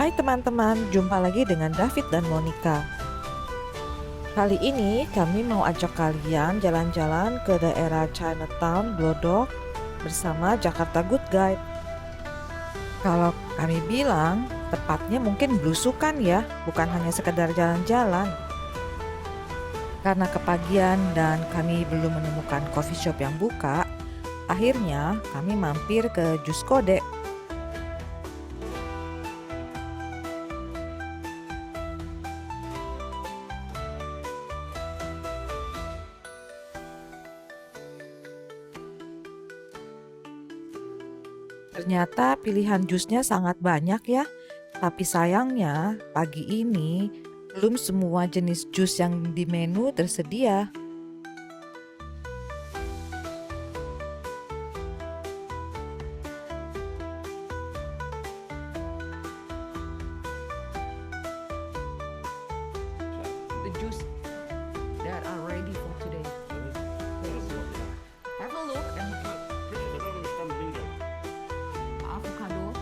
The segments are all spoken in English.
Hai teman-teman, jumpa lagi dengan David dan Monica. Kali ini kami mau ajak kalian jalan-jalan ke daerah Chinatown, Glodok bersama Jakarta Good Guide. Kalau kami bilang, tepatnya mungkin belusukan ya, bukan hanya sekedar jalan-jalan. Karena kepagian dan kami belum menemukan coffee shop yang buka, akhirnya kami mampir ke Jus Kode. Ternyata pilihan jusnya sangat banyak ya, tapi sayangnya pagi ini belum semua jenis jus yang di menu tersedia. The juice that are ready for today. Have a look and avocado.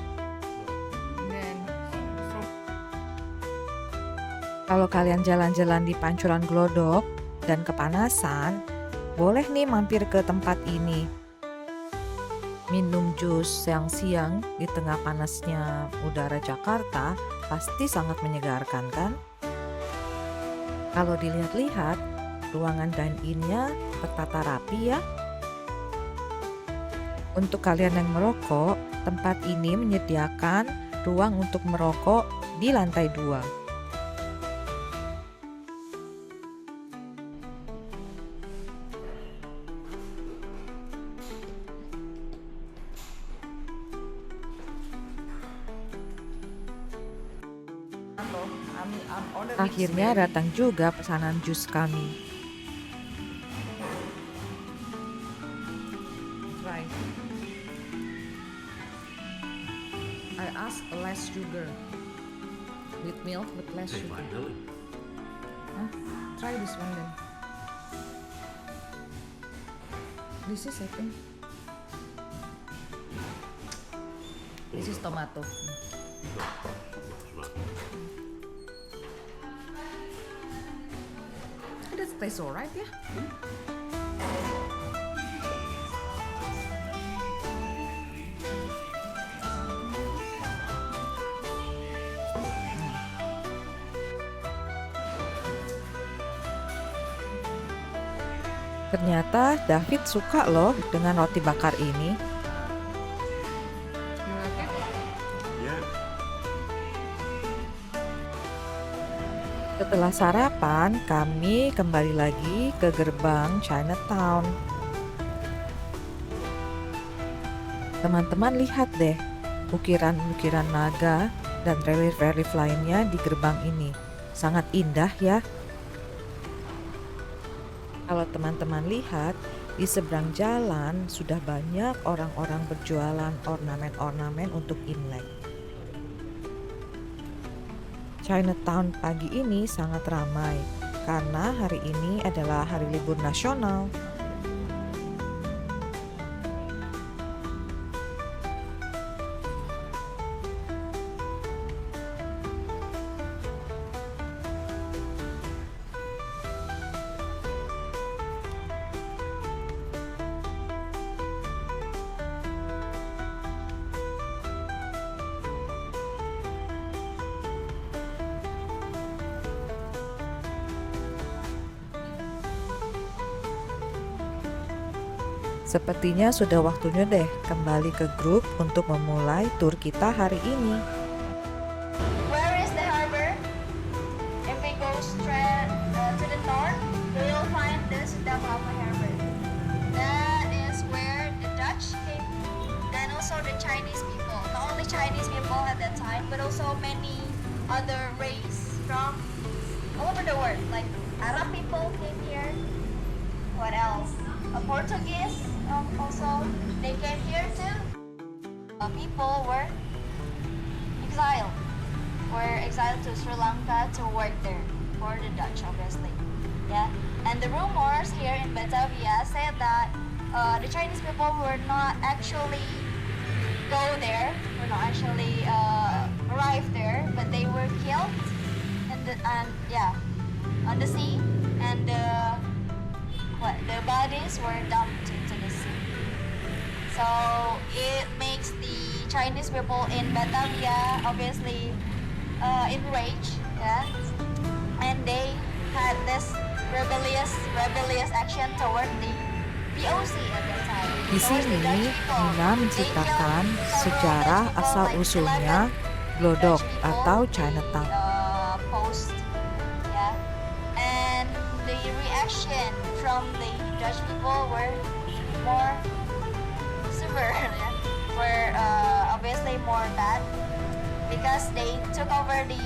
Then kalau kalian jalan-jalan di Pancoran Glodok dan kepanasan, boleh nih mampir ke tempat ini. Minum jus siang-siang di tengah panasnya udara Jakarta pasti sangat menyegarkan kan? Kalau dilihat-lihat, ruangan dine-in-nya tertata rapi ya. Untuk kalian yang merokok, tempat ini menyediakan ruang untuk merokok di lantai 2. Akhirnya datang juga pesanan jus kami. Try. I ask less sugar. With milk but less sugar. Huh? Try this one then. This is I think. This is tomato. It tastes alright ya. Ternyata David suka loh dengan roti bakar ini. Setelah sarapan, kami kembali lagi ke gerbang Chinatown. Teman-teman lihat deh, ukiran-ukiran naga dan relief-relief lainnya di gerbang ini. Sangat indah ya. Kalau teman-teman lihat, di seberang jalan sudah banyak orang-orang berjualan ornamen-ornamen untuk Imlek. Chinatown pagi ini sangat ramai karena hari ini adalah hari libur nasional. Sepertinya sudah waktunya deh kembali ke grup untuk memulai tur kita hari ini. Where is the harbor? If we go straight to the north, we will find this Davao Harbor. That is where the Dutch came, then also the Chinese people. Not only Chinese people at that time, but also many other race from all over the world. Like Arab people came here. What else? Portuguese also, they came here too. People were exiled to Sri Lanka to work there for the Dutch, obviously. Yeah, and the rumors here in Batavia said that the Chinese people were not actually go there, were not actually arrive there, were killed on the sea, and the bodies were dumped into the sea. So it makes the Chinese people in Batavia obviously enraged, yeah, and they had this rebellious action toward the POC at that time. Di Towards the sini, Dutch people. Nina They menceritakan killed sejarah several Dutch people, like asal-usulnya 11 Glodok Dutch people, atau the, Chinatown. post, yeah, and the reaction from the Dutch people were more severe, yeah, were obviously more bad because they took over the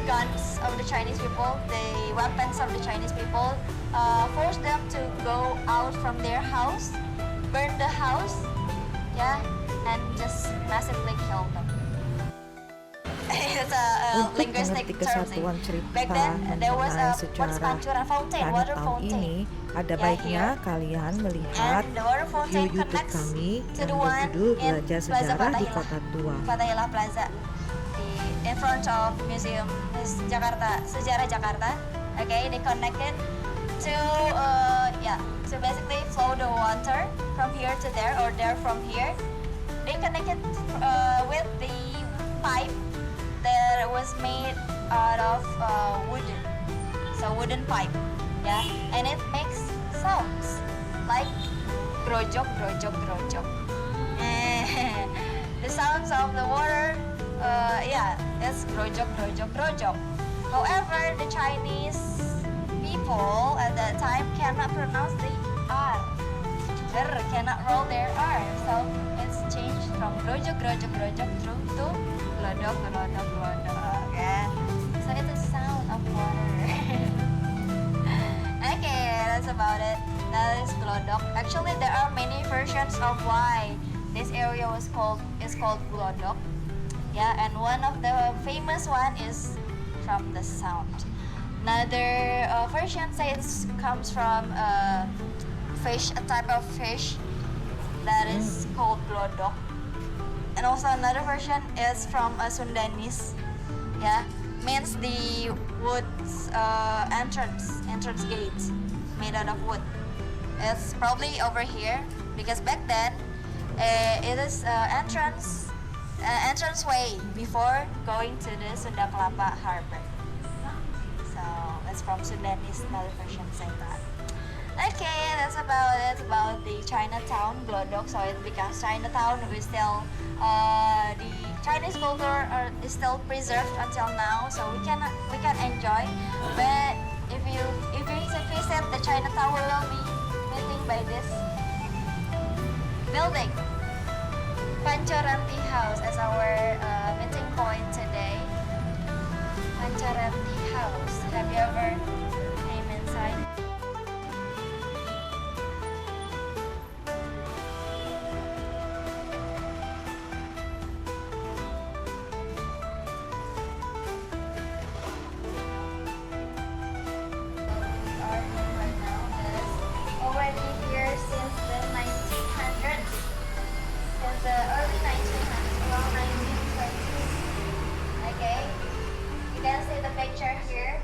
guns of the Chinese people, the weapons of the Chinese people, forced them to go out from their house, burn the house, yeah, and just massively kill them. It's a Untuk linguistic mengerti term. kesatuan cerita Back then, there was mengenai a what's sejarah pancuran fountain, water Chinatown fountain. ini, ada Yeah, baiknya here. kalian melihat And the water view fountain YouTube connects kami to yang the one berjudul in Belajar Plaza Sejarah di Fathahillah. Kota Tua. Fathahillah Plaza, in front of Museum Jakarta, Sejarah Jakarta. Okay, they connected to to basically flow the water from here to there or there from here. They connected with the pipe that was made out of wooden pipe, yeah, and it makes sounds like grojok, grojok, grojok. And the sounds of the water, it's grojok, grojok, grojok. However, the Chinese people at that time cannot pronounce the R. They cannot roll their R, so it's changed from grojok, grojok, grojok to glodok, glodok, glodok. Yeah. So it's a sound of water. Okay, that's about it. That is glodok. Actually, there are many versions of why this area is called glodok. Yeah, and one of the famous one is from the sound. Another version says it comes from a type of fish that is called glodok. And also another version is from a Sundanese. Yeah, means the wood's entrance gate made out of wood. It's probably over here because back then it is entranceway before going to the Sunda Kelapa Harbor. So it's from Sundanese, another version saying that. Okay, that's about it about the Chinatown Glodok. So it becomes Chinatown. We still the Chinese culture is still preserved until now, so we can enjoy. But if you visit the Chinatown, we will be meeting by this building, Pancoranti House, as our meeting point today. Pancoranti House. Have you ever came inside? Already here since the 1900s, since the early 1900s, around 1920s. Okay, you can see the picture here.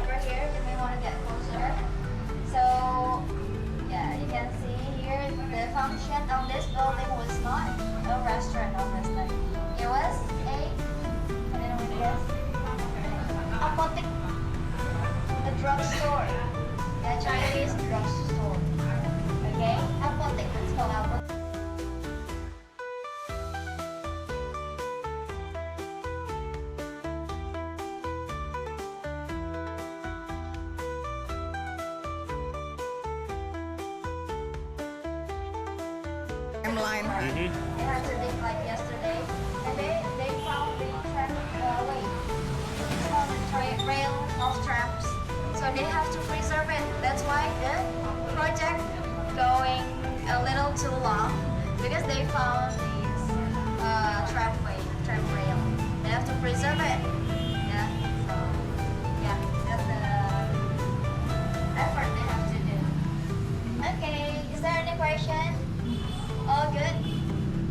Over here, you may want to get closer. So, yeah, you can see here the function of this building was not a restaurant, obviously. It was a, I don't know what it is, apotek, a drugstore. Yeah, Chinese drugstore. Okay? Apotek. It's called apotek. Timeline. They had to dig like yesterday, and they found the tram way. It's called the rail of trams. So they have to preserve it. That's why the project going a little too long because they found these tram rail. They have to preserve it. Yeah. So yeah, that's the effort they have to do. Okay, is there any question? All good.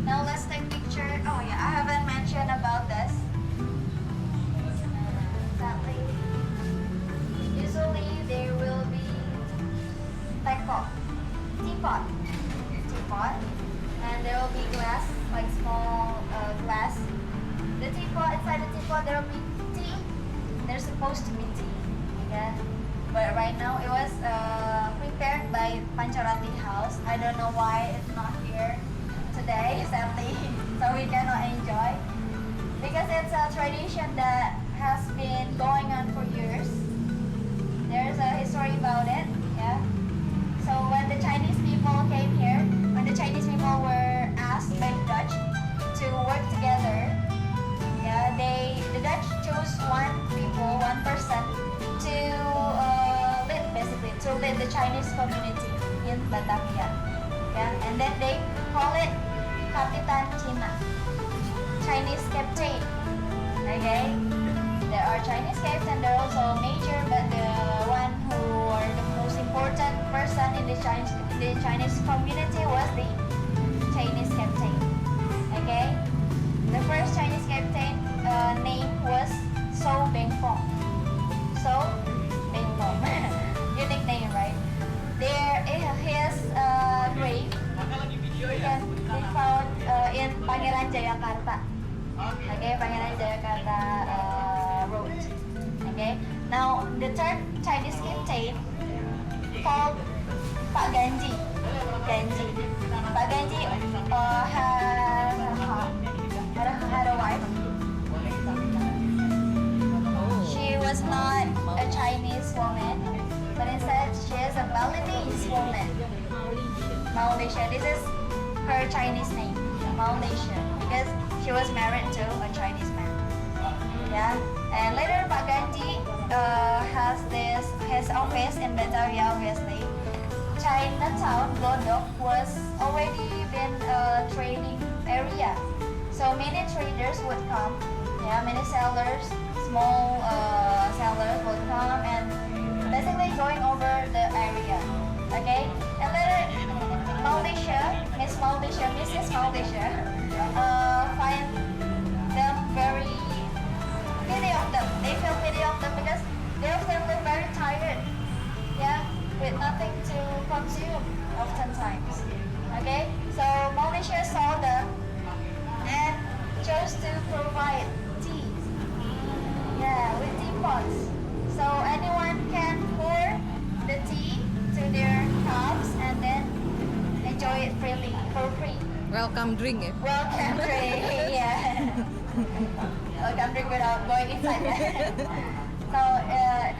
Now let's take picture. Oh yeah, I haven't mentioned about this. like small glass. The teapot, inside the teapot there will be tea. There's supposed to be tea, yeah. But right now it was prepared by Pancharati House. I don't know why it's not here today, sadly, so we cannot enjoy. Because it's a tradition that has been going on for years. There's a history about it, yeah. So when the Chinese people came here, when the Chinese people were asked by the Dutch to work together, yeah, the Dutch chose one person to lead the Chinese community in Batavia, yeah, and then they call it Kapitan Cina, Chinese captain. Okay, there are Chinese captain, there are also major, but the one who are the most important person in the Chinese community was the Chinese captain. Okay, the first Chinese captain name was So Bengfong. So Bengfong, unique name, right? There his grave can be found in Pangeran Jayakarta. Okay, Pangeran Jayakarta Road. Okay, now the third Chinese captain called Pak Ganji. Pak Ganji had a wife. She was not a Chinese woman, but instead she is a Balinese woman. Malaysia. This is her Chinese name, Malaysia, because she was married to a Chinese man. Yeah, and later Pak Ganji has his office in Batavia, obviously. Chinatown, Glodok, was already been a trading area, so many traders would come. Yeah, many sellers, small sellers would come and basically going over the area. Okay, and later Mrs. Malaysia, find them very pity of them. They feel pity of them because they often look very tired. Yeah, with nothing to consume oftentimes. Okay, so Malaysia saw them and chose to provide tea. Yeah, with teapots. So anyone can pour the tea to their cups and then enjoy it freely, for free. Welcome drink ya. Welcome drink, yeah. Welcome drink without going inside. So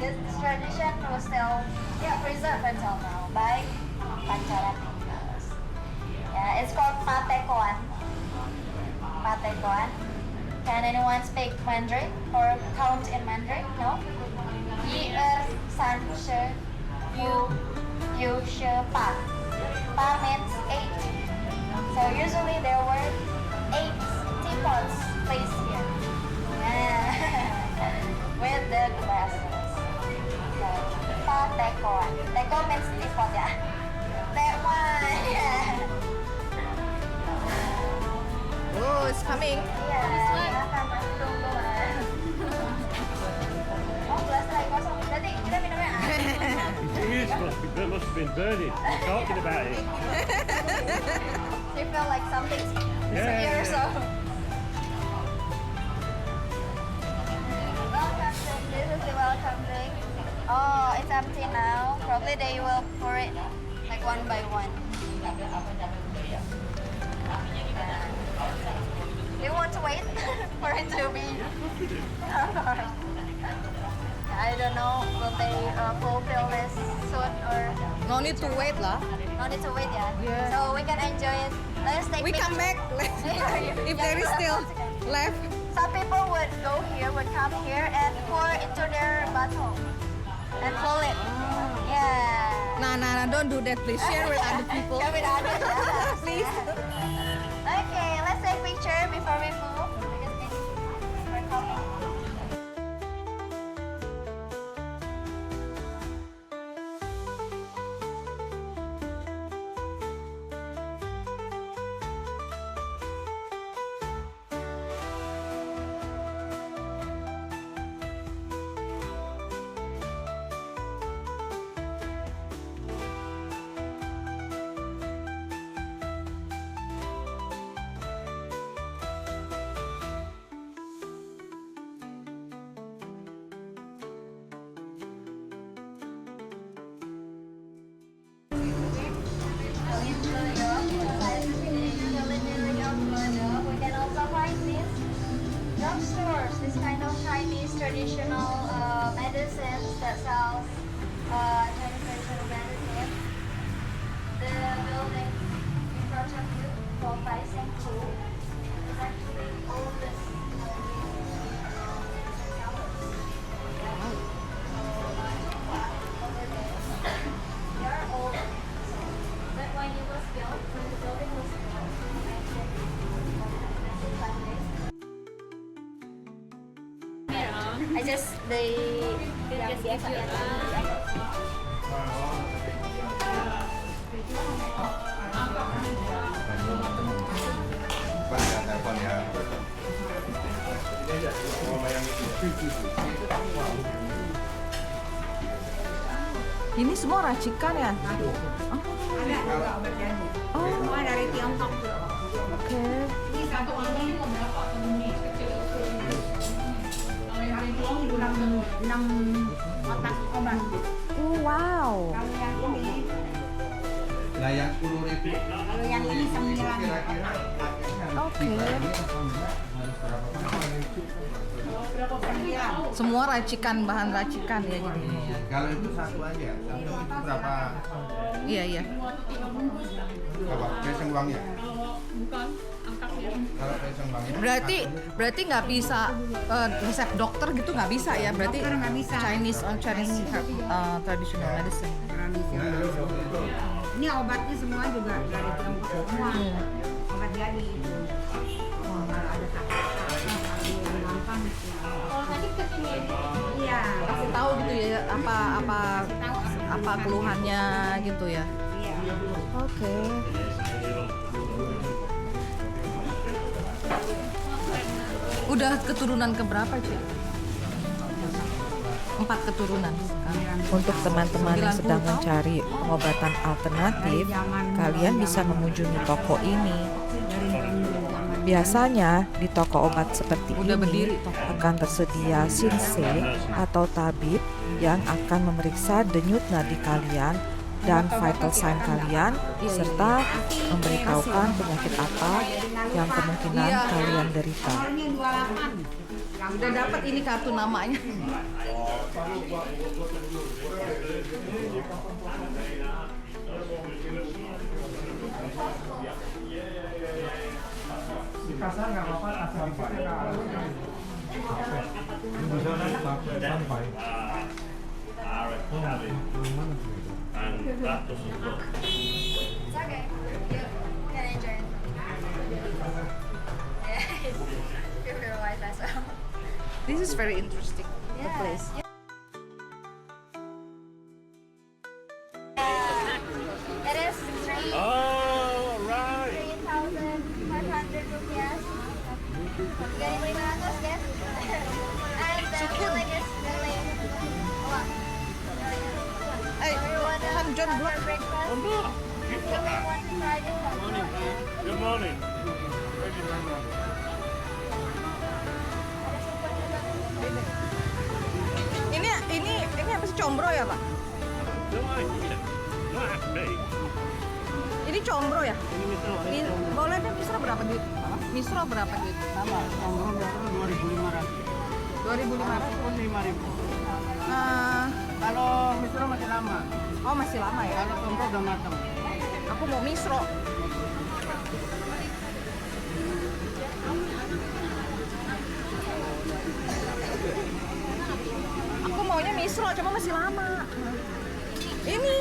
this tradition was still preserved until now by Pancharati House. Yeah, it's called Patekoan. Patekoan. Can anyone speak Mandarin or count in Mandarin? No? 1 2 3 4 5 6 7 8. Pa means 8. So usually there were 8 teapots placed here. Yeah. With the glasses. So, Patekoan. Teko means teapot ya. That one. Yeah. Oh, it's coming. Iya, akan masuk keluar. Oh, gelas lagi kosong. Berarti kita minumnya It must have been burning. Talking about it. You feel like something's Yeah, here, yeah. so. Welcome drink. This is the welcome drink. Oh, it's empty now. Probably they will pour it like one by one. Do you want to wait for it to be? I don't know. Will they fulfill this soon or No need to wait lah. no need to wait? Yeah. Yeah. So we can enjoy it. Let's take. We come back if there is still left. Some people would go here, would come here and pour into their bottle and fill it. Yeah. Nah, don't do that. Please share with other people. Yeah, with others, yeah. Please. Okay, let's take picture before we move. Because we're coming. traditional medicines that sells Chinese traditional medicine. The building in front of you called Bai Seng Fu is actually oldest. They are old. But when it was built, when the building was built, I just yang biasa ya. Telepon ya. Ini semua racikan ya? Ada obat jantung. Semua dari Tiongkok. Oke. Ini satu ini berapa? Enam kotak obat. Wow. Kalau yang ini, Nah yang 10.000. kalau yang ini 9 Kira-kira Oke. Semua racikan, bahan racikan ya jadinya ya. Kalau itu satu aja, itu berapa? Iya, iya. Apa? Peseng uangnya? Kalau peseng uangnya? Berarti nggak bisa resep dokter gitu nggak bisa ya? Berarti Dokter nggak bisa. Chinese traditional medicine. Ini obatnya semua juga dari Tiongkok semua. Obat jadi itu. Kalau ada sakit yang gampang. Kalau tadi ke sini. Iya. Kasih tahu gitu ya apa keluhannya gitu ya. Iya. Oke. Udah keturunan keberapa, Ci? 4 keturunan. Untuk teman-teman yang sedang mencari pengobatan alternatif, kalian bisa mengunjungi toko ini. Biasanya di toko obat seperti Udah ini berdiri toko. akan tersedia shinsei atau tabib yang akan memeriksa denyut nadi kalian dan vital sign kalian serta memberitahukan penyakit apa yang kemungkinan kalian derita. Nomornya 28. Udah dapat ini kartu namanya. Kasar nggak apa-apa, asal dikitnya And that doesn't look. It's okay. You can enjoy it. Yeah, give it a white as well. This is very interesting. The Yeah. place. It is Oh, right. 3,500 rupiah. Getting 500, yes. And the filling is really a lot. Hey, Han John For Block. breakfast, Oh, look. you may want to try this one. Good morning. Ini apa sih, combro ya, Pak? No idea. Not ask me. Ini combro ya? Boleh deh, misro berapa duit? Misro berapa duit? Sama, kalau dokter 2.500. 2.500. Pun 5.000. Kalau Misro masih lama. oh masih lama ya. Kalau tombro udah matang. Aku mau misro. Aku maunya misro, cuma masih lama. Ini.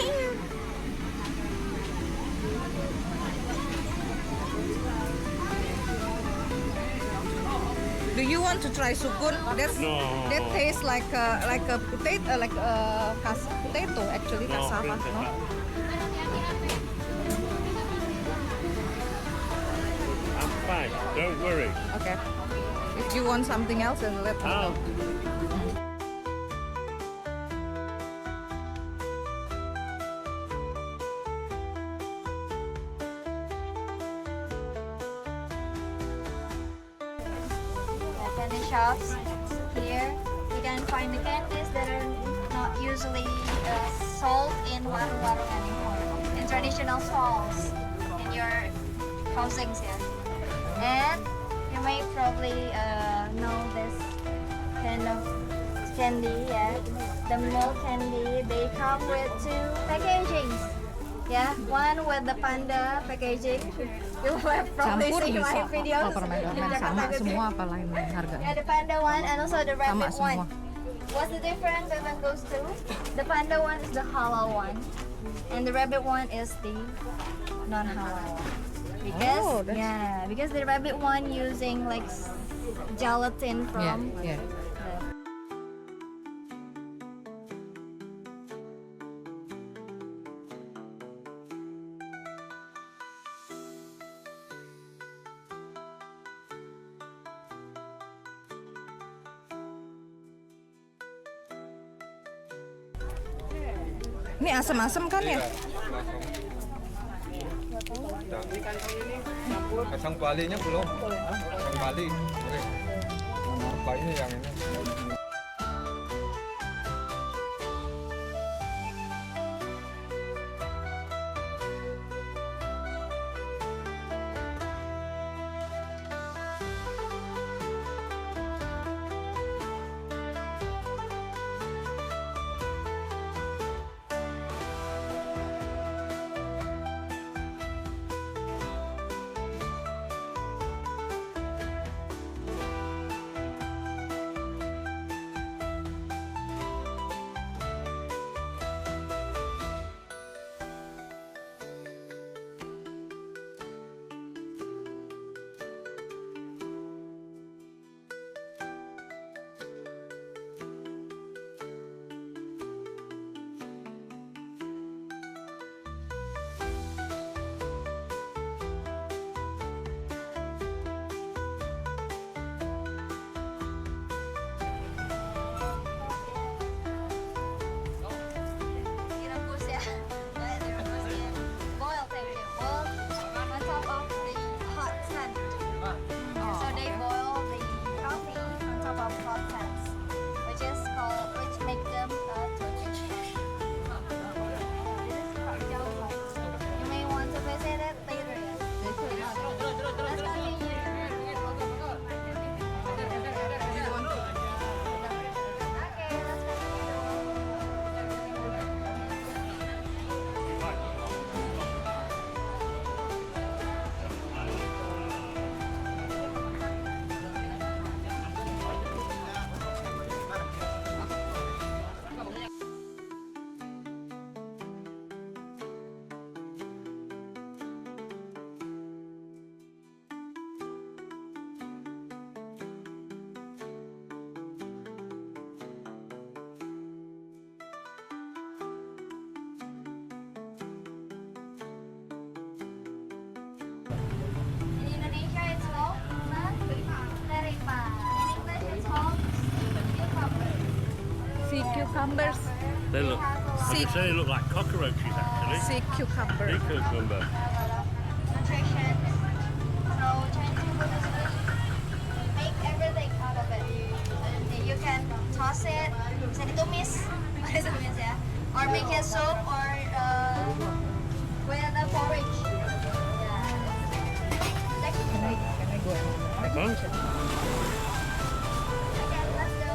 Do you want to try sukun? No. That tastes like a potato, potato actually, No, cassava. princess, No? I'm fine. Don't worry. Okay. If you want something else, then let me know. Like in the shops here, you can find the candies that are not usually sold in warung-warung anymore. In traditional stalls in your housings here. And you may probably know this kind of candy, yeah. The milk candy, they come with 2 packagings. Yeah, one with the panda packaging. You have probably Campur seen my bisa. videos. Oh, permen in Jakarta sama Gede. semua apa lain-lain harganya? Yeah, the panda one and also the rabbit semua. one. What's the difference between those two? The panda one is the halal one, and the rabbit one is the non-halal one. Because Oh, that's- yeah, because the rabbit one using like gelatin from Yeah. the Ini asam-asam kan ya? Kacang balinya belum. Kacang bali. Apa ini yang ini? direbus ya. Direbus ya. Boil, thank you. Boil on top of the hot sand. So they boil the coffee on top of hot sands, which make them Turkish coffee. This is from Java. You may want to visit it later. Yeah. Let's continue. Okay, let's In Indonesia, it's called Nerima. In English, it's called cucumber. Si cucumbers, They look, See- I say they look like cockroaches actually. si cucumber. Big cucumber. Nutrition. So Chinese people basically make everything out of it. You can toss it, bisa ditumis, ditumis ya, or make it soup or with a porridge. Yeah. Huh? Okay, let's go.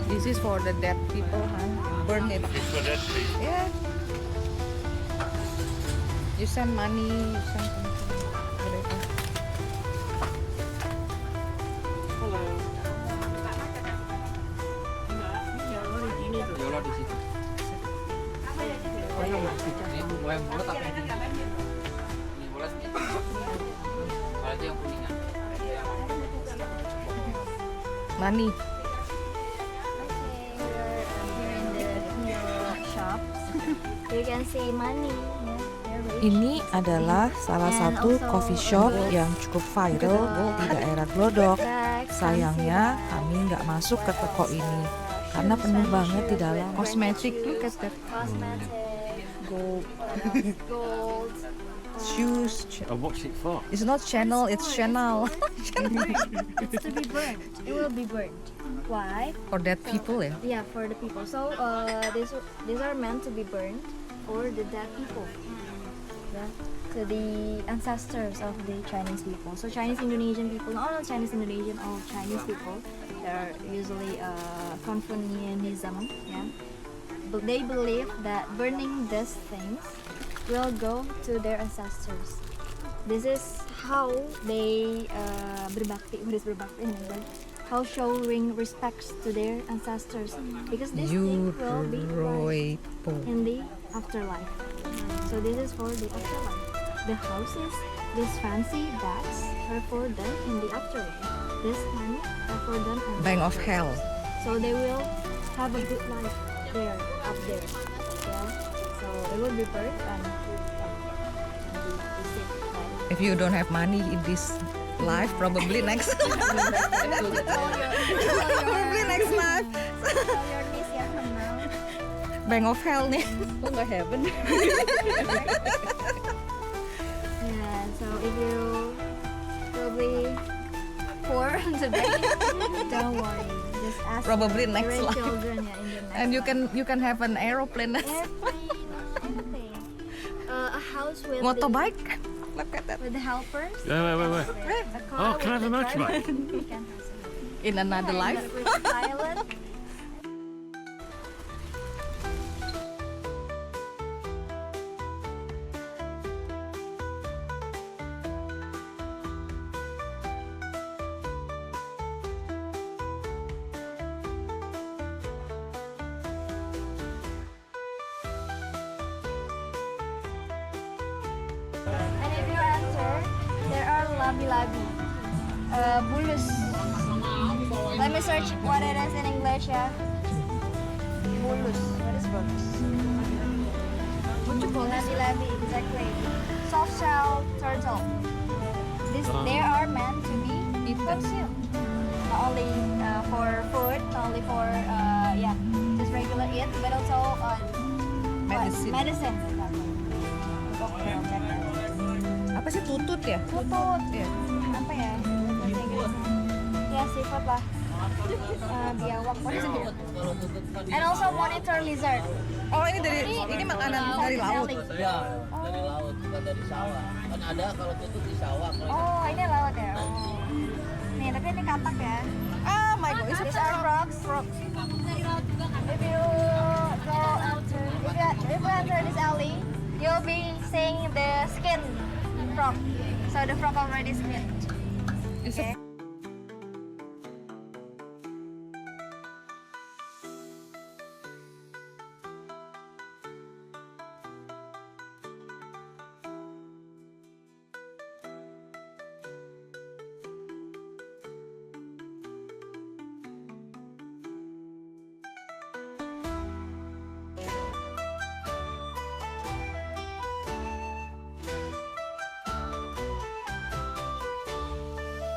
This is for the dead people, huh? Burn it. It's for dead people. Yeah. You send money, you send something, whatever. Yola di situ. Apa ya? Kalau yang bulat apa ini? Ini bulat nih. Kalau itu yang kuningan. Money. Here in the shop, you can see money. Ini adalah salah satu coffee shop yang cukup viral di daerah Glodok. Sayangnya kami nggak masuk ke toko ini karena penuh banget di dalam. Cosmetic. Look at that. Cosmetic, Gold. gold. Shoes. And what's it for? It's not Chanel, it's Chanel. It's to be burned. It will be burned. Why? For dead people ya. Yeah, for the people. So these are meant to be burned for the dead people. Yeah, to the ancestors of the Chinese people. So Chinese Indonesian people, not all Chinese Indonesian, all Chinese people, they are usually Confucianism. Yeah, but they believe that burning these things will go to their ancestors. This is how they berbakti. What is berbakti in English? How showing respects to their ancestors, because this thing will be right in the afterlife. So this is for the afterlife. The houses, these fancy bags are for them in the afterlife. This money are for them in the Bank of afterlife. Hell. So they will have a good life there, up there. Yeah. So they will be burned and If you don't have money in this life, probably next. Probably next life. tell your niece ya from now. Bank of Hell nih. Oh nggak heaven. Yeah, so if you probably poor today, don't worry. Just ask Probably your next life. grandchildren yeah, in the next And you life. can have an aeroplane. Airplane, anything. A house with Motorbike. Look at that. with the helpers. Wait. A car Oh, can I have with a the motorbike? driver. You can have some. In another Yeah, life. with the pilot. And if you enter, there are labi-labi, bulus. Let me search what it is in English ya. Bulus. What is bulus? Labi-labi, exactly. Soft shell turtle. They are meant to be consumed. Not only for food, not only for just regular eat, but also Medicine. Medicine. Untuk obat-obatan. Apa sih tutut ya? Tutut. Iya. Apa ya? Bahasa Inggrisnya. Ya sifat lah. Biawak. What is it? And also monitor lizard. Oh ini makanan dari laut. Ya, dari laut, bukan dari sawah. Kan ada kalau tutut di sawah. Oh, ini laut ya. Oh. Nih, tapi ini katak ya. Oh my god, These are frogs. If you enter this alley, you'll be seeing the skin frog. So the frog already skinned. Okay.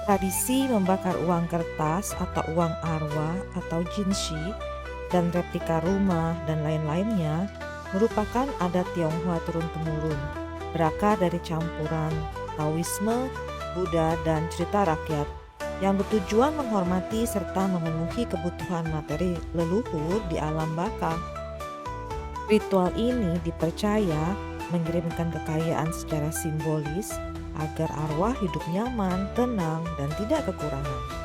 Tradisi membakar uang kertas atau uang arwah atau jinshi dan replika rumah dan lain-lainnya merupakan adat Tionghoa turun-temurun, berakar dari campuran Taoisme, Buddha, dan cerita rakyat yang bertujuan menghormati serta memenuhi kebutuhan materi leluhur di alam baka. Ritual ini dipercaya mengirimkan kekayaan secara simbolis agar arwah hidup nyaman, tenang, dan tidak kekurangan.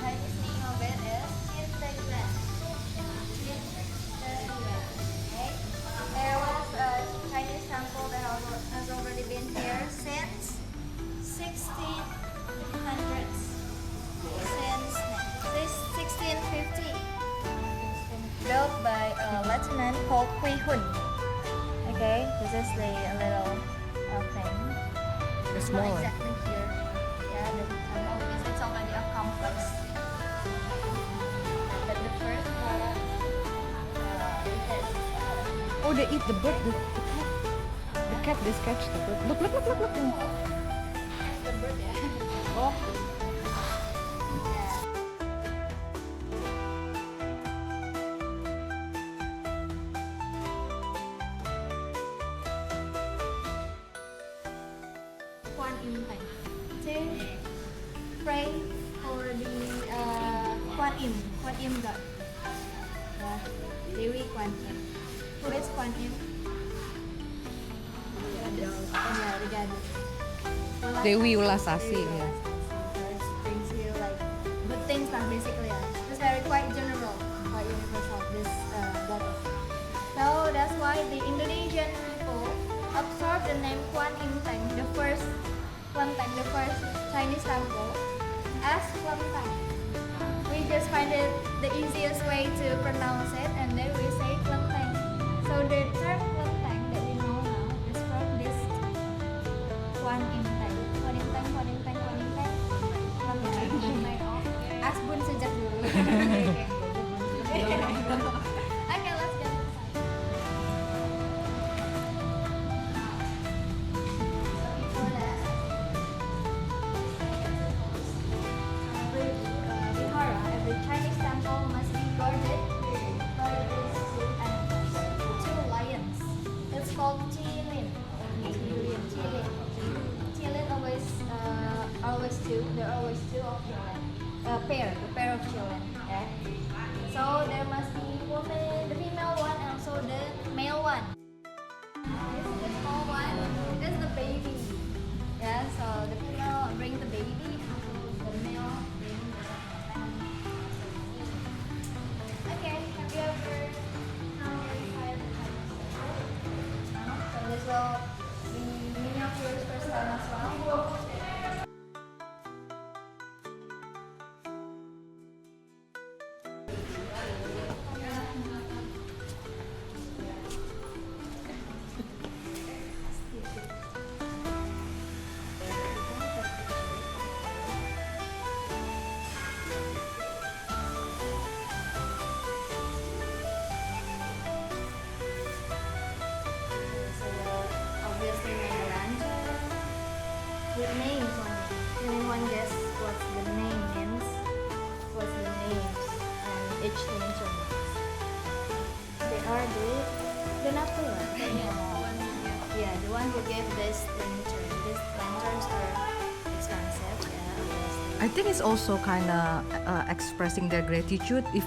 Chinese name of it is Qintegren. Qintegren. Okay. There was a Chinese temple that has already been here since 1600s. Since 1650. Built by a lieutenant called Hui Hun. Okay, this is the little thing. The Not small one. exactly here. Yeah, the tunnel is it's already a complex. But the first part, Oh, they eat the bird, the cat. The cat, they scratch the bird. Look. the bird, yeah. Oh, Yeah. Quan Im Tang to pray for the Quan Im God. Dewi Quan Im. Who is Quan Im? Yeah, the goddess. Dewi Ulasasi, Dewi yeah. Ulasasi. Brings you like good things lah basically. It's very quite general, quite universal. This goddess. So that's why the Indonesian people absorbed the name Quan Im Tang, the first Chinese temple, as Klentang. We just find it the easiest way to pronounce it, and then we say Klentang. So the term Klentang that we know now is from this Quan Im Tang. Quan Im Tang. Asbun sejak dulu. Okay, let's get inside. Every Chinese temple must be guarded by these two lions. It's called Qilin. Qilin always two. There are always two of children. A pair of children. Okay. So there must be the female one and also the male one. This is the small one. This is the baby. Yeah. So the female bring the baby. The male bring the Okay, have you ever come inside the Chinese temple? No? So this will be miniatures first time as well. Obviously made a lantern with names on it. Can anyone guess what the name means? What's the names and each lantern means? They are the Natura. Yeah, the one who gave this lantern. These lanterns are expensive. Yeah, obviously. I think it's also kind of expressing their gratitude if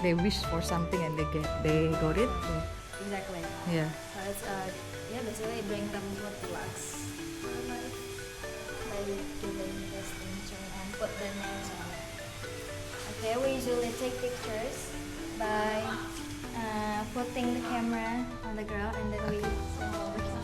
they wish for something and they got it. Exactly. Yeah. So it's basically bring them good luck by giving this lantern and put their names on it. Okay, we usually take pictures by putting the camera on the ground and then we send over some.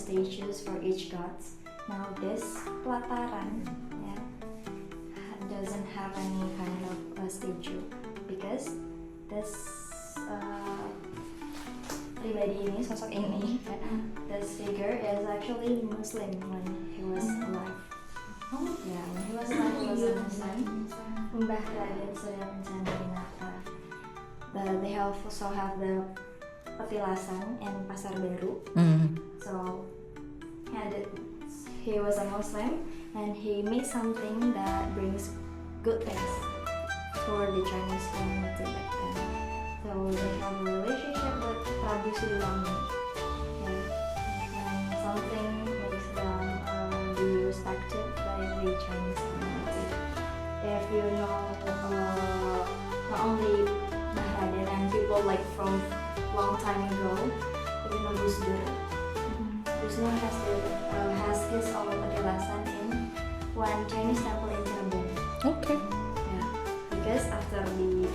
statues for each gods. Now this pelataran, yeah, doesn't have any kind of statue because this pribadi ini, sosok ini, this figure is actually Muslim when he was alive. Yeah, when he was alive, he was a Muslim. Mbah Raden Surya Kencana Dinata. They also have the petilasan in Pasar Baru. So, he was a Muslim and he made something that brings good things for the Chinese community back then. So they have a relationship with Prabu Siliwangi. And something makes them be respected by the Chinese community. If you know, not only Maharajan and people like from long time ago, if you know Gus Dur. Gus Dur has his own petilasan in one Chinese temple in Cirebon. Okay. Yeah, because after the new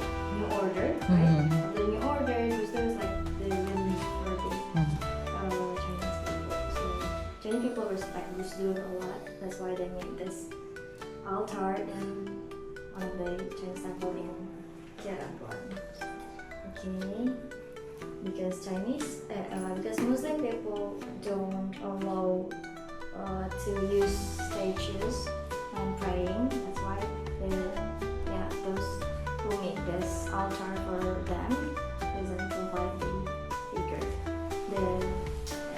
order, right? After the new order, Gus Dur was like the relief for the Chinese people. So Chinese people respect Gus Dur a lot. That's why they made this altar in one of the Chinese temple in Cirebon. Okay. Because because Muslim people don't allow to use statues and praying. That's why those who make this altar for them doesn't provide the figure, the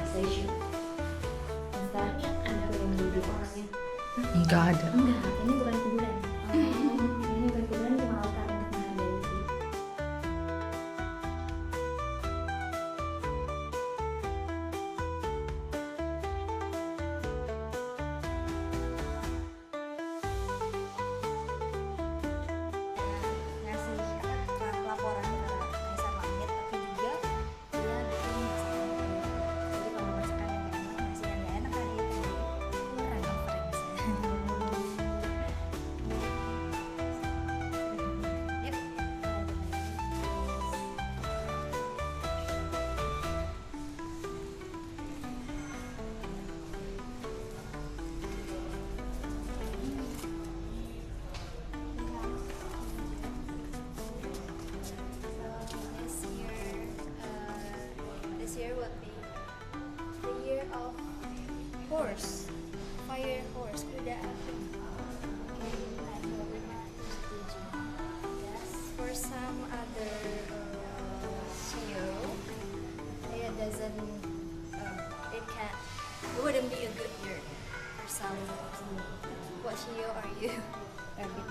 statue. Entah ada yang di orangnya. Enggak ada. Enggak, ini bukan kuburan. Ini bukan kuburan, cuma altar untuk menghadiri. Ngasih laporan ke Kaisar Langit, tapi juga dia bikin masakan. Jadi kalau masakan yang gak enak, ngasih yang gak enak kan itu kurang referensi. Yep. This year would be the year of horse, fire horse, kuda api. Yes, for some other show, it doesn't, it wouldn't be a good year for some. What show are you? Rabbit.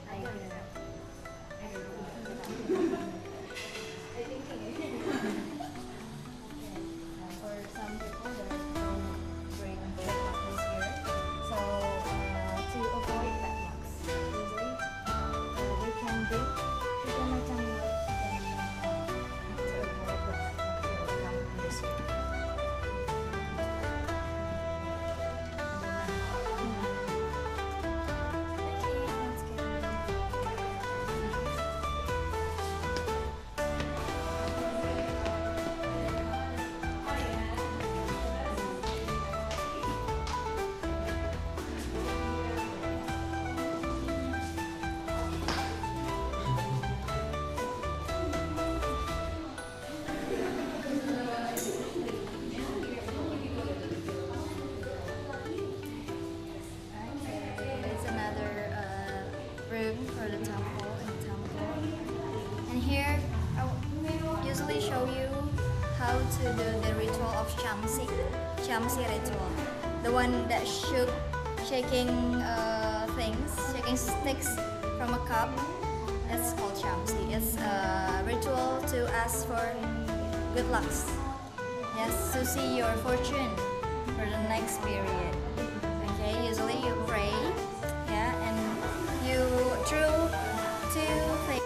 Tiger. For some people, there's no bring bad luck this year. So to avoid bad lucks, usually they can bring tiga macam luck to avoid bad luck that will come this year. Okay, let's get It's another room for the temple and here I will usually show you how to do the ritual of Shamsi ritual, the one that shaking things, shaking sticks from a cup. It's called Shamsi. It's a ritual to ask for good lucks. Yes, to see your fortune for the next period. Okay, usually you pray, yeah, and you drew two things.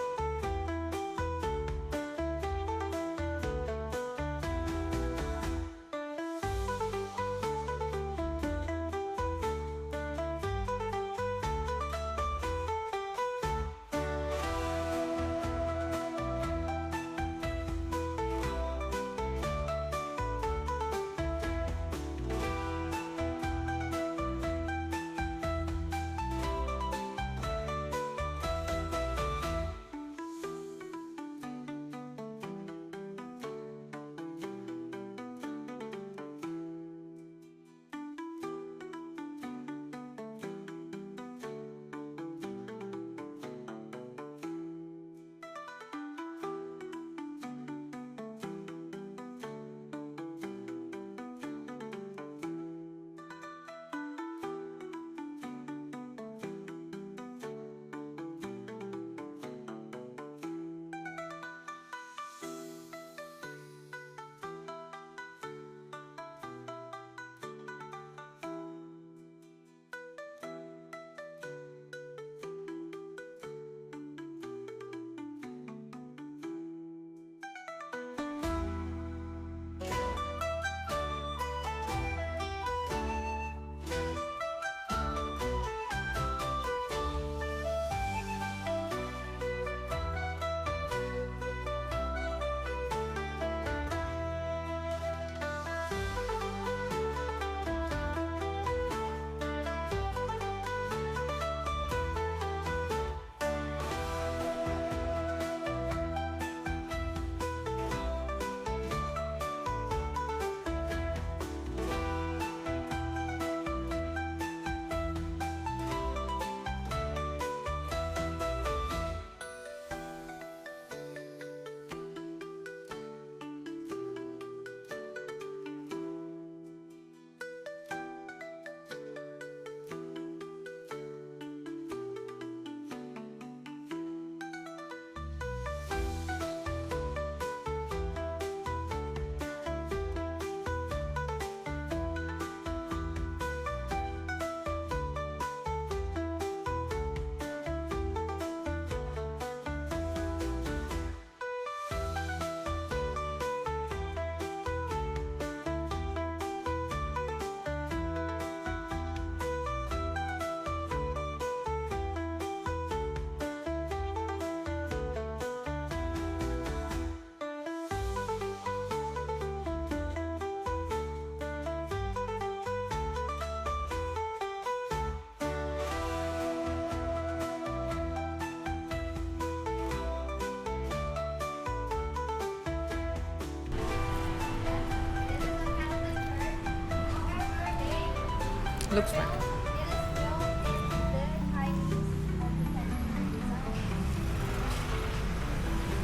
Looks like. It is built in the Chinese architecture design.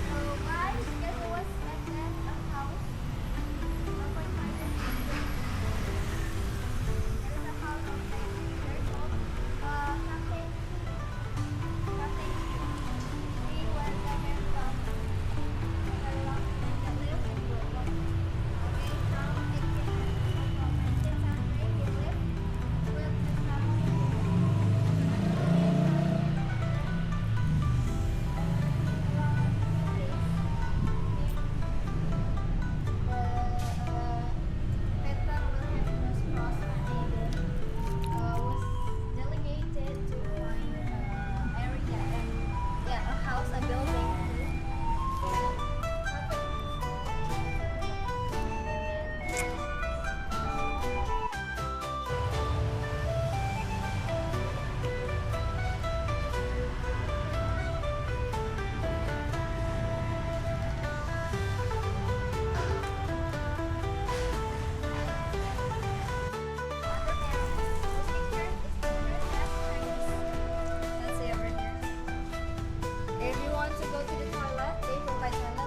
So guys, guess what's like that? A house. 1.5 years. It is a house of 10 years old. Something. He was a man from very long time that lived in Brooklyn. Okay, from 1900 he lived with his family. Peter Wilhelmus Cross was delegated to find area and a house, a building Let's see over here. If you want to go to the toilet, they provide toilet.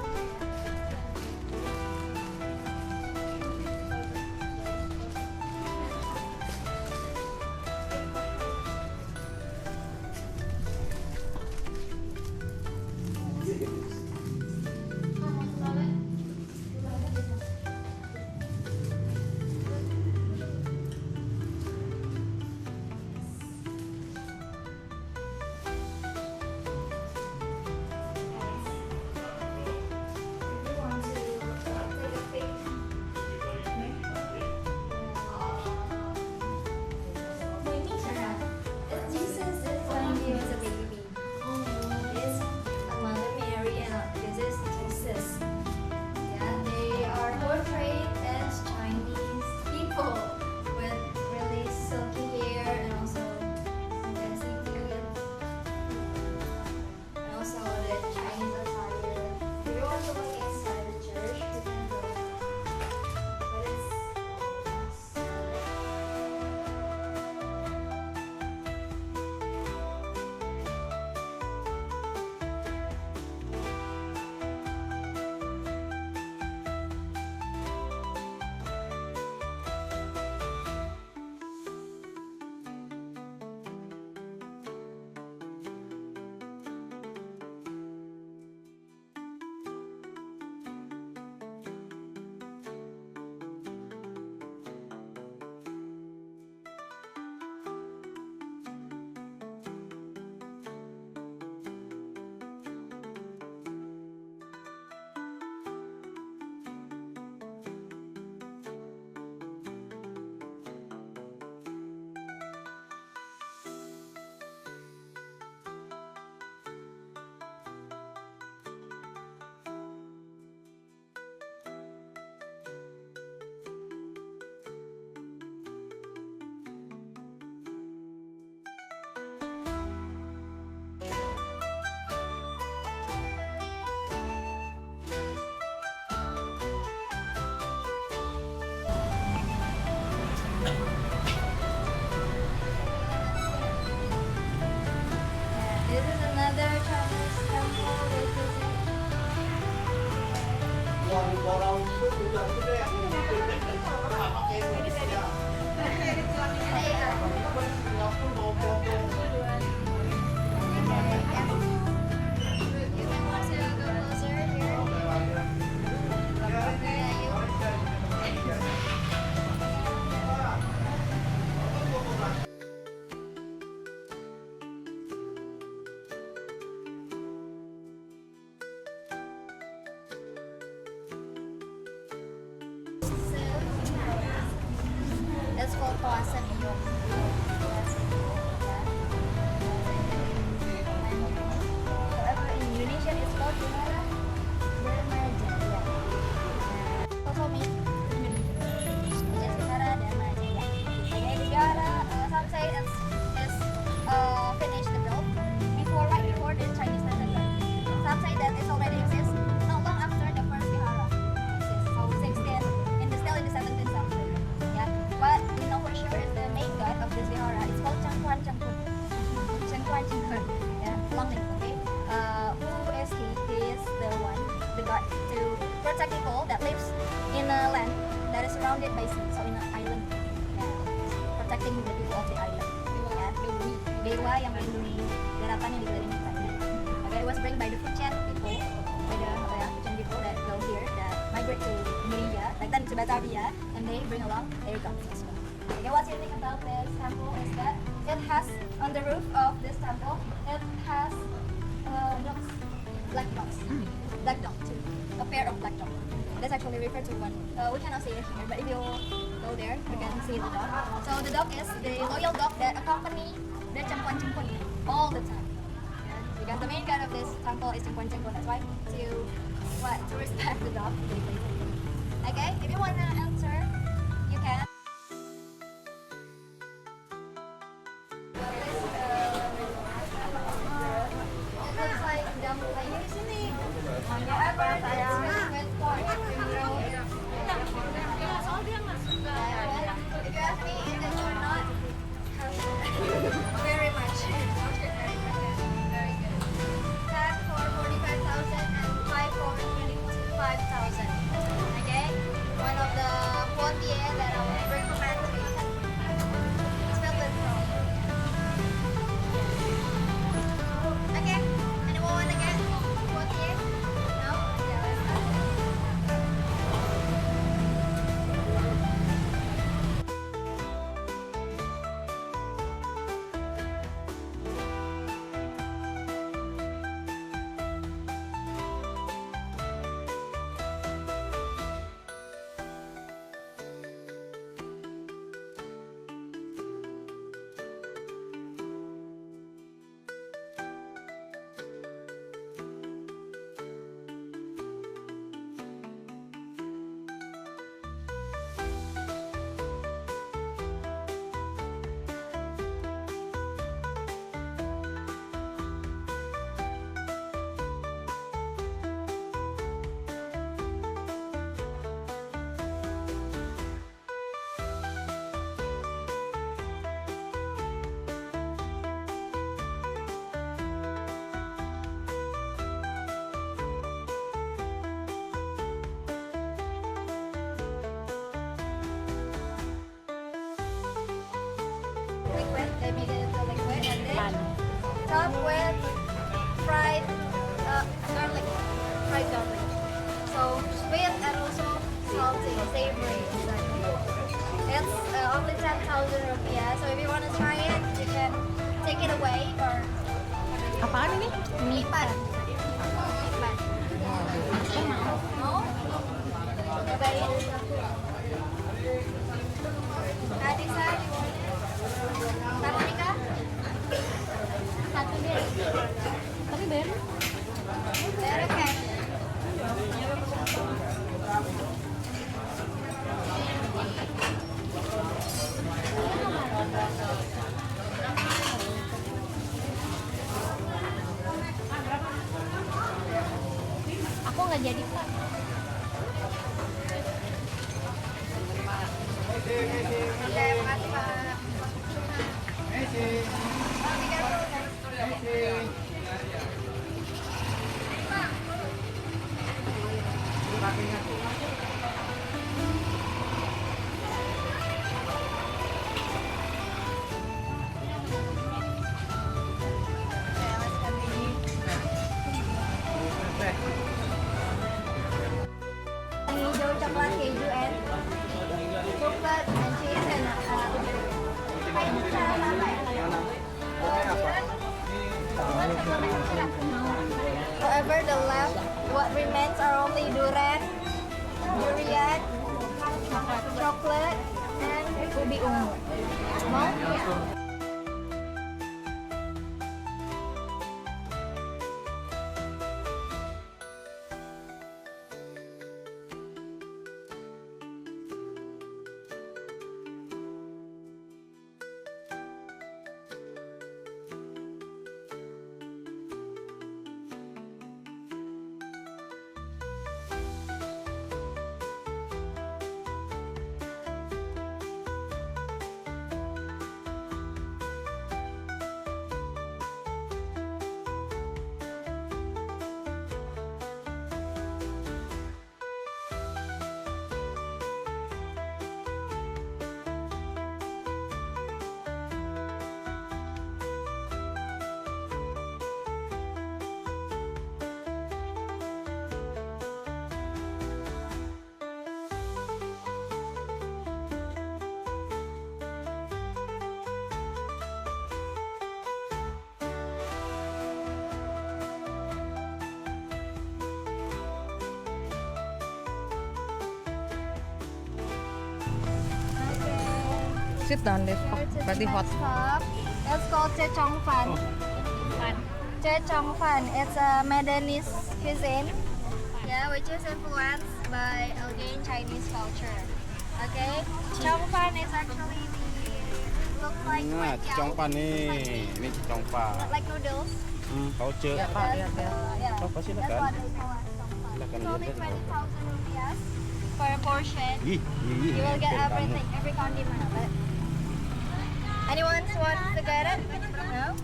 Jesus is when he was a baby. This is Mother Mary and this is Jesus. Yeah, they are portrayed as Chinese people with really silky hair and also fancy teeth. And also the Chinese attire. If you want to look inside the church, you can go. But it's this is another Chinese temple which is You can want to go closer here. That's called Kawasan Iyong. However, in Indonesian it's called Menara Dharma Jaya. Also means Menara Dharma Jaya. Okay, the Jaya, some say it's finished the build right before the Chinese New Year. Some say that it already exists not long after the first Vihara exists. So 16 still in the 17th century. Yeah, but we know for sure is the main god of surrounded by sea, so in an island, yeah, protecting the people of the island. Yeah, dewa yang melindungi daratan yang dikelilingi tadi. Okay, it was bring by the Fujian people, by the Fujian people that go here, that migrate to Indonesia, like that to Batavia, and they bring along their dogs as well. Okay, what's unique about this temple is that it has, on the roof of this temple, it has dogs, black dogs, black dog too, a pair of black dogs. That's actually referred to one. We cannot see it here, but if you go there, you can see the dog. So the dog is the loyal dog that accompany the Cengkuan all the time. Yeah? Because the main god of this temple is Cengkuan. That's why to respect the dog. Okay, if you want to answer, you can. It looks like dumpling. Di sini. Apa sayang? If you ask me, is it or not? Very much. Very good. 10 for 45,000 and 5 for 25,000. Okay? One of the portier that I would recommend to you. It's filled with pearl. Okay? Anyone want to get portier? No? Okay, let's go. Liquid, they made it into liquid, and then top with fried garlic, so sweet and also salty, savory. It's only 10,000 rupiah, so if you want to try it, you can take it away or Apaan ini? lipat. Mau? Cobain. Adisa, Kak Monica? Satu deh. Tapi baru? Baru kan? Aku nggak jadi, Pak. Oke, makasih, Pak. Hijau coklat keju and coklat and cheese and however, the left, what remains are only durian, chocolate, and ubi ungu. Mau? sit down. It's Here to the very hot. next stop. It's called Chechongfan. Chechongfan. It's a Medanese cuisine. Yeah, which is influenced by again Chinese culture. Okay, Chongfan is actually looks like Nah, kway teow. congpan nih. Ini congpan. Like noodles. Kau cek. Ya Pak, lihat ya. Yeah. Apa sih, That's Nakan? what they call as Chongfan. Silakan It's only lihat. 20,000 rupiah per portion. Ih, You will get everything, every condiment of it. Anyone wants to get it? No?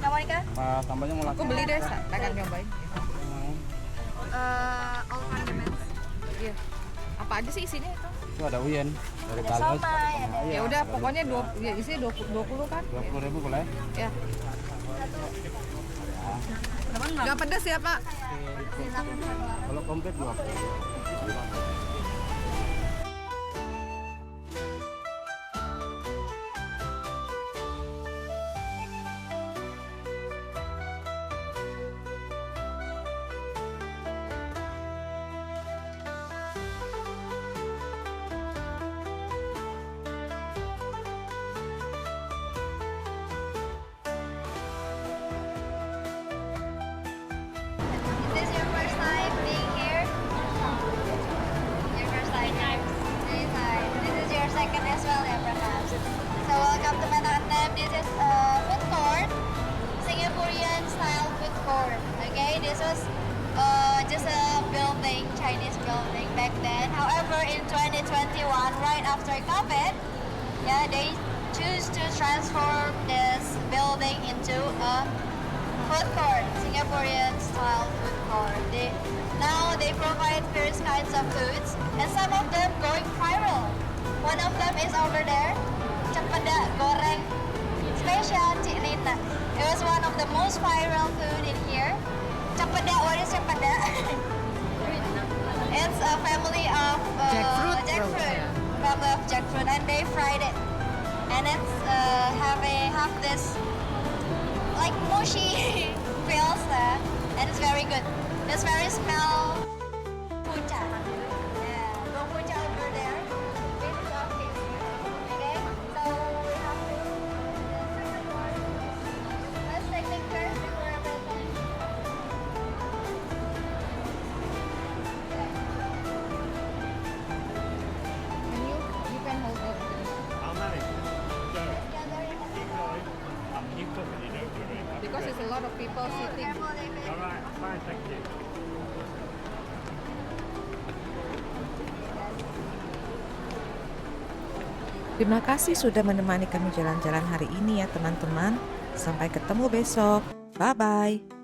No, Monica? Tambahnya mau Aku beli deh, akan nyobain. All condiments. Iya. Apa aja sih isinya itu? Itu ada uyen dari Ada somai, ada Ya udah, pokoknya ya isinya 20 kan? 20.000 boleh. Ya. Nggak pedas ya Pak? Kalau komplit 20. Is this your first time being here? Your first time? This is your second as well, yeah, perhaps. So welcome to Manhattan. This is a food court, Singaporean style food court. Okay, this was just a building, Chinese building back then. However, in 2021, right after COVID, yeah, they choose to transform this building into a food court, Singaporean style food court. Now they provide various kinds of foods, and some of them going viral. One of them is over there, cempedak goreng special Cik Nina. It was one of the most viral food in here. Cempedak, what is cempedak? It's a family of Jackfruit. family of jackfruit, and they fried it, and it's have this like mushy feels there, and it's very good. It's very smell pucha. Yeah, go pucha over there. This is our case here. Okay, so we have to the second one. Let's take pictures before everything. You can hold it. I'll manage. So, Together in the keep going. I'll keep talking, you don't worry. Because it's a lot of people sitting. careful, David. All right, fine, thank you. Terima kasih sudah menemani kami jalan-jalan hari ini ya teman-teman. Sampai ketemu besok. Bye-bye.